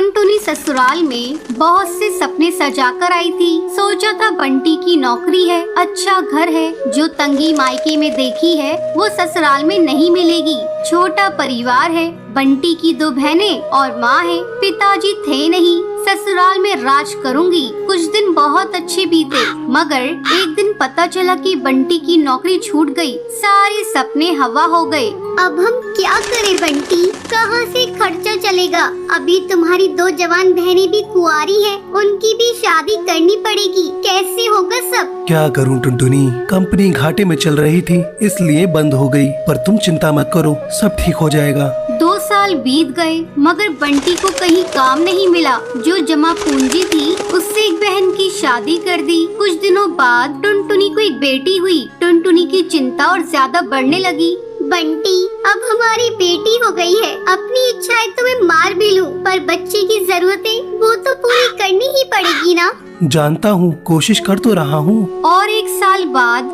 टुनटुनी ससुराल में बहुत से सपने सजा कर आई थी। सोचा था बंटी की नौकरी है, अच्छा घर है, जो तंगी मायके में देखी है वो ससुराल में नहीं मिलेगी। छोटा परिवार है, बंटी की 2 बहनें और माँ है, पिताजी थे नहीं। ससुराल में राज करूंगी। कुछ दिन बहुत अच्छे बीते, मगर एक दिन पता चला कि बंटी की नौकरी छूट गई। सारे सपने हवा हो गए। अब हम क्या करें बंटी, कहाँ से खर्चा चलेगा? अभी तुम्हारी 2 जवान बहनें भी कुंवारी हैं, उनकी भी शादी करनी पड़ेगी। कैसे होगा सब? क्या करूं टुनटुनी, कंपनी घाटे में चल रही थी इसलिए बंद हो गई, पर तुम चिंता मत करो, सब ठीक हो जाएगा। 2 साल बीत गए मगर बंटी को कहीं काम नहीं मिला। जो जमा पूंजी थी उससे एक बहन की शादी कर दी। कुछ दिनों बाद टुनटुनी को एक बेटी हुई। टुनटुनी की चिंता और ज्यादा बढ़ने लगी। बंटी, अब हमारी बेटी हो गई है, अपनी इच्छाएं तो मैं मार भी लूं, पर बच्चे की जरूरतें वो तो पूरी करनी ही पड़ेगी ना। जानता हूँ, कोशिश कर तो रहा हूँ। और 1 साल बाद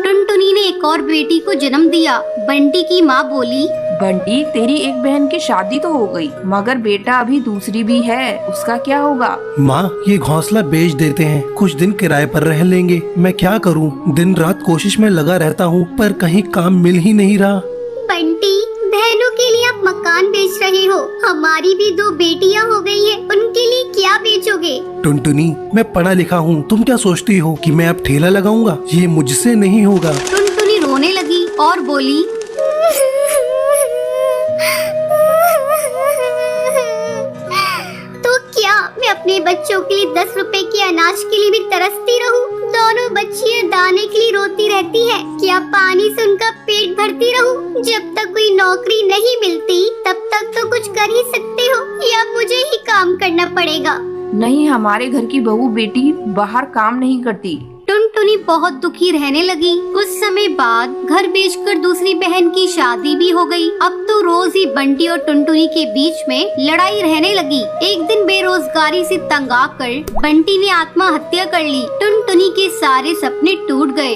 टुनटुनी ने एक और बेटी को जन्म दिया। बंटी की माँ बोली, बंटी, तेरी एक बहन की शादी तो हो गई, मगर बेटा अभी दूसरी भी है, उसका क्या होगा? माँ, ये घोंसला बेच देते हैं, कुछ दिन किराए पर रह लेंगे। मैं क्या करूँ, दिन रात कोशिश में लगा रहता हूँ, पर कहीं काम मिल ही नहीं रहा। बंटी, बहनों के लिए आप मकान बेच रहे हो, हमारी भी 2 बेटियां हो गई है, उनके लिए क्या बेचोगे? टुनटुनी, मैं पढ़ा लिखा हूँ, तुम क्या सोचती हो कि मैं अब ठेला लगाऊंगा? ये मुझसे नहीं होगा। टुनटुनी रोने लगी और बोली, तो क्या मैं अपने बच्चों के लिए 10 रुपए के अनाज के लिए भी तरसती रहूं? दोनों बच्चियां दाने के लिए रोती रहती है, क्या पानी से उनका पेट भरती रहूं? जब तक कोई नौकरी नहीं मिलती तब तक तो कुछ कर ही सकते हो, या मुझे ही काम करना पड़ेगा? नहीं, हमारे घर की बहू बेटी बाहर काम नहीं करती। टुनटुनी बहुत दुखी रहने लगी। कुछ समय बाद घर बेचकर दूसरी बहन की शादी भी हो गई। अब तो रोज ही बंटी और टुनटुनी के बीच में लड़ाई रहने लगी। एक दिन बेरोजगारी से तंग आकर बंटी ने आत्महत्या कर ली। टुनटुनी के सारे सपने टूट गए।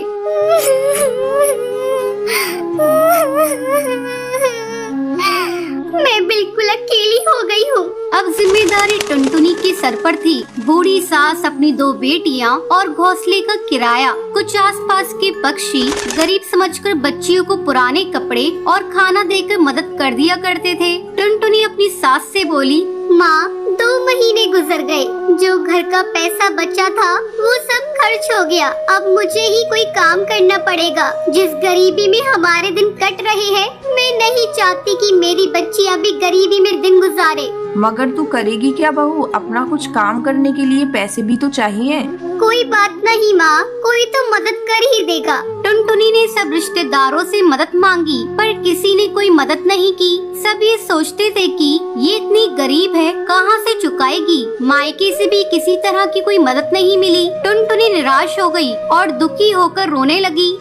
मैं बिल्कुल अकेली हो गई हूँ। अब जिम्मेदारी टुनटुनी के सर पर थी। बूढ़ी सास, अपनी 2 बेटियां और घोंसले का किराया। कुछ आसपास के पक्षी गरीब समझकर बच्चियों को पुराने कपड़े और खाना देकर मदद कर दिया करते थे। टुनटुनी अपनी सास से बोली, माँ, 2 महीने गुजर गए, जो घर का पैसा बचा था वो सब खर्च हो गया। अब मुझे ही कोई काम करना पड़ेगा। जिस गरीबी में हमारे दिन कट रहे हैं, मैं नहीं चाहती कि मेरी बच्चियाँ भी गरीबी में दिन गुजारे। मगर तू करेगी क्या बहू? अपना कुछ काम करने के लिए पैसे भी तो चाहिए। कोई बात नहीं माँ, कोई तो मदद कर ही देगा। टुनटुनी ने सब रिश्तेदारों से मदद मांगी, पर किसी ने कोई मदद नहीं की। सब ये सोचते थे कि ये इतनी गरीब है, कहाँ से चुकाएगी। मायके से भी किसी तरह की कोई मदद नहीं मिली। टुनटुनी निराश हो गई और दुखी होकर रोने लगी।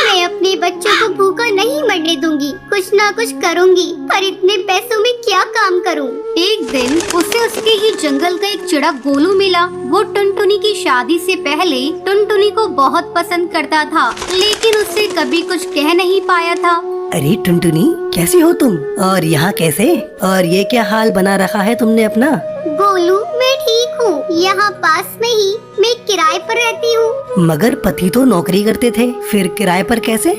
मैं अपने बच्चों को भूखा नहीं मरने दूंगी, कुछ ना कुछ करूंगी, पर इतने पैसों में क्या काम करूं? एक दिन उसे उसके ही जंगल का एक चिड़क गोलू मिला। वो टुनटुनी की शादी से पहले टुनटुनी को बहुत पसंद करता था, लेकिन उससे कभी कुछ कह नहीं पाया था। अरे टुनटुनी, कैसी हो तुम? और यहाँ कैसे? और ये क्या हाल बना रखा है तुमने अपना? गोलू, मैं ठीक हूँ, यहाँ पास में ही मैं किराए पर रहती हूँ। मगर पति तो नौकरी करते थे, फिर किराए पर कैसे?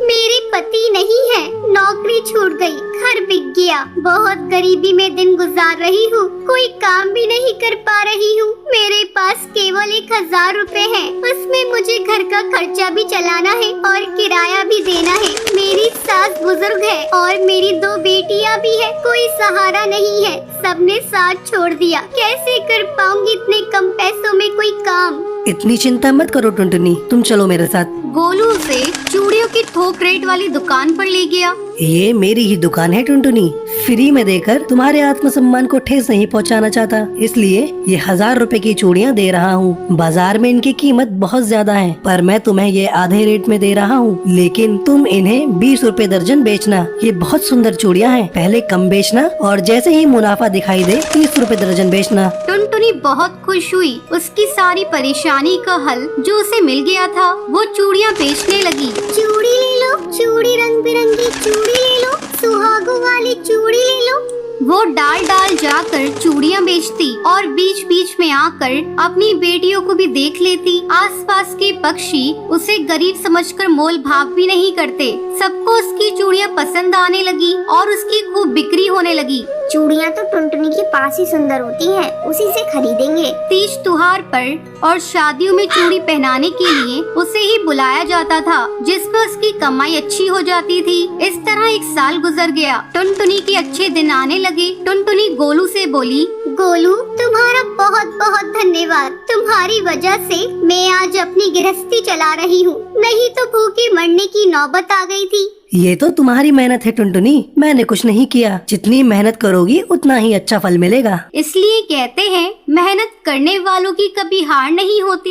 मेरे पति नहीं है, नौकरी छूट गई, घर बिक गया, बहुत गरीबी में दिन गुजार रही हूँ, कोई काम भी नहीं कर पा रही हूँ। मेरे पास केवल 1000 रुपए हैं, उसमें मुझे घर का खर्चा भी चलाना है और किराया भी देना है। मेरी सास बुजुर्ग है और मेरी 2 बेटियाँ भी है, कोई सहारा नहीं है, सबने साथ छोड़ दिया। कैसे कर पाऊंगी इतने कम पैसों में कोई काम? इतनी चिंता मत करो टुनटुनी, तुम चलो मेरे साथ। गोलू उसे चूड़ियों की थोक रेट वाली दुकान पर ले गया। ये मेरी ही दुकान है टुनटुनी, फ्री में देकर तुम्हारे आत्मसम्मान को ठेस नहीं पहुंचाना चाहता, इसलिए ये 1000 रुपए की चूड़ियाँ दे रहा हूँ। बाजार में इनकी कीमत बहुत ज्यादा है, पर मैं तुम्हें ये आधे रेट में दे रहा हूँ, लेकिन तुम इन्हें 20 रुपए दर्जन बेचना। ये बहुत सुंदर चूड़ियाँ हैं, पहले कम बेचना और जैसे ही मुनाफा दिखाई दे 30 रुपए दर्जन बेचना। टुनटुनी टुनटुनी बहुत खुश हुई। उसकी सारी परेशानी का हल जो उसे मिल गया था, वो चूड़ियाँ बेचने लगी। चूड़ी ले लो, चूड़ी रंग बिरंगी चूड़ी ले लो, सुहागों वाली चूड़ी ले लो। वो डाल डाल जाकर चूड़ियाँ बेचती और बीच बीच में आकर अपनी बेटियों को भी देख लेती। आसपास के पक्षी उसे गरीब समझकर मोल भाव भी नहीं करते। सबको उसकी चूड़ियाँ पसंद आने लगी और उसकी खूब बिक्री होने लगी। चूड़ियाँ तो टुनटुनी के पास ही सुंदर होती हैं, उसी से खरीदेंगे। तीज त्योहार पर और शादियों में चूड़ी पहनाने के लिए उसे ही बुलाया जाता था, जिसमें उसकी कमाई अच्छी हो जाती थी। इस तरह एक साल गुजर गया। टुनटुनी के अच्छे दिन आने लगे। टुनटुनी गोलू से बोली, गोलू, तुम्हारा बहुत बहुत धन्यवाद। तुम्हारी वजह से मैं आज अपनी गृहस्थी चला रही हूँ, नहीं तो भूखे मरने की नौबत आ गई थी। ये तो तुम्हारी मेहनत है टुनटुनी, मैंने कुछ नहीं किया। जितनी मेहनत करोगी उतना ही अच्छा फल मिलेगा। इसलिए कहते हैं मेहनत करने वालों की कभी हार नहीं होती।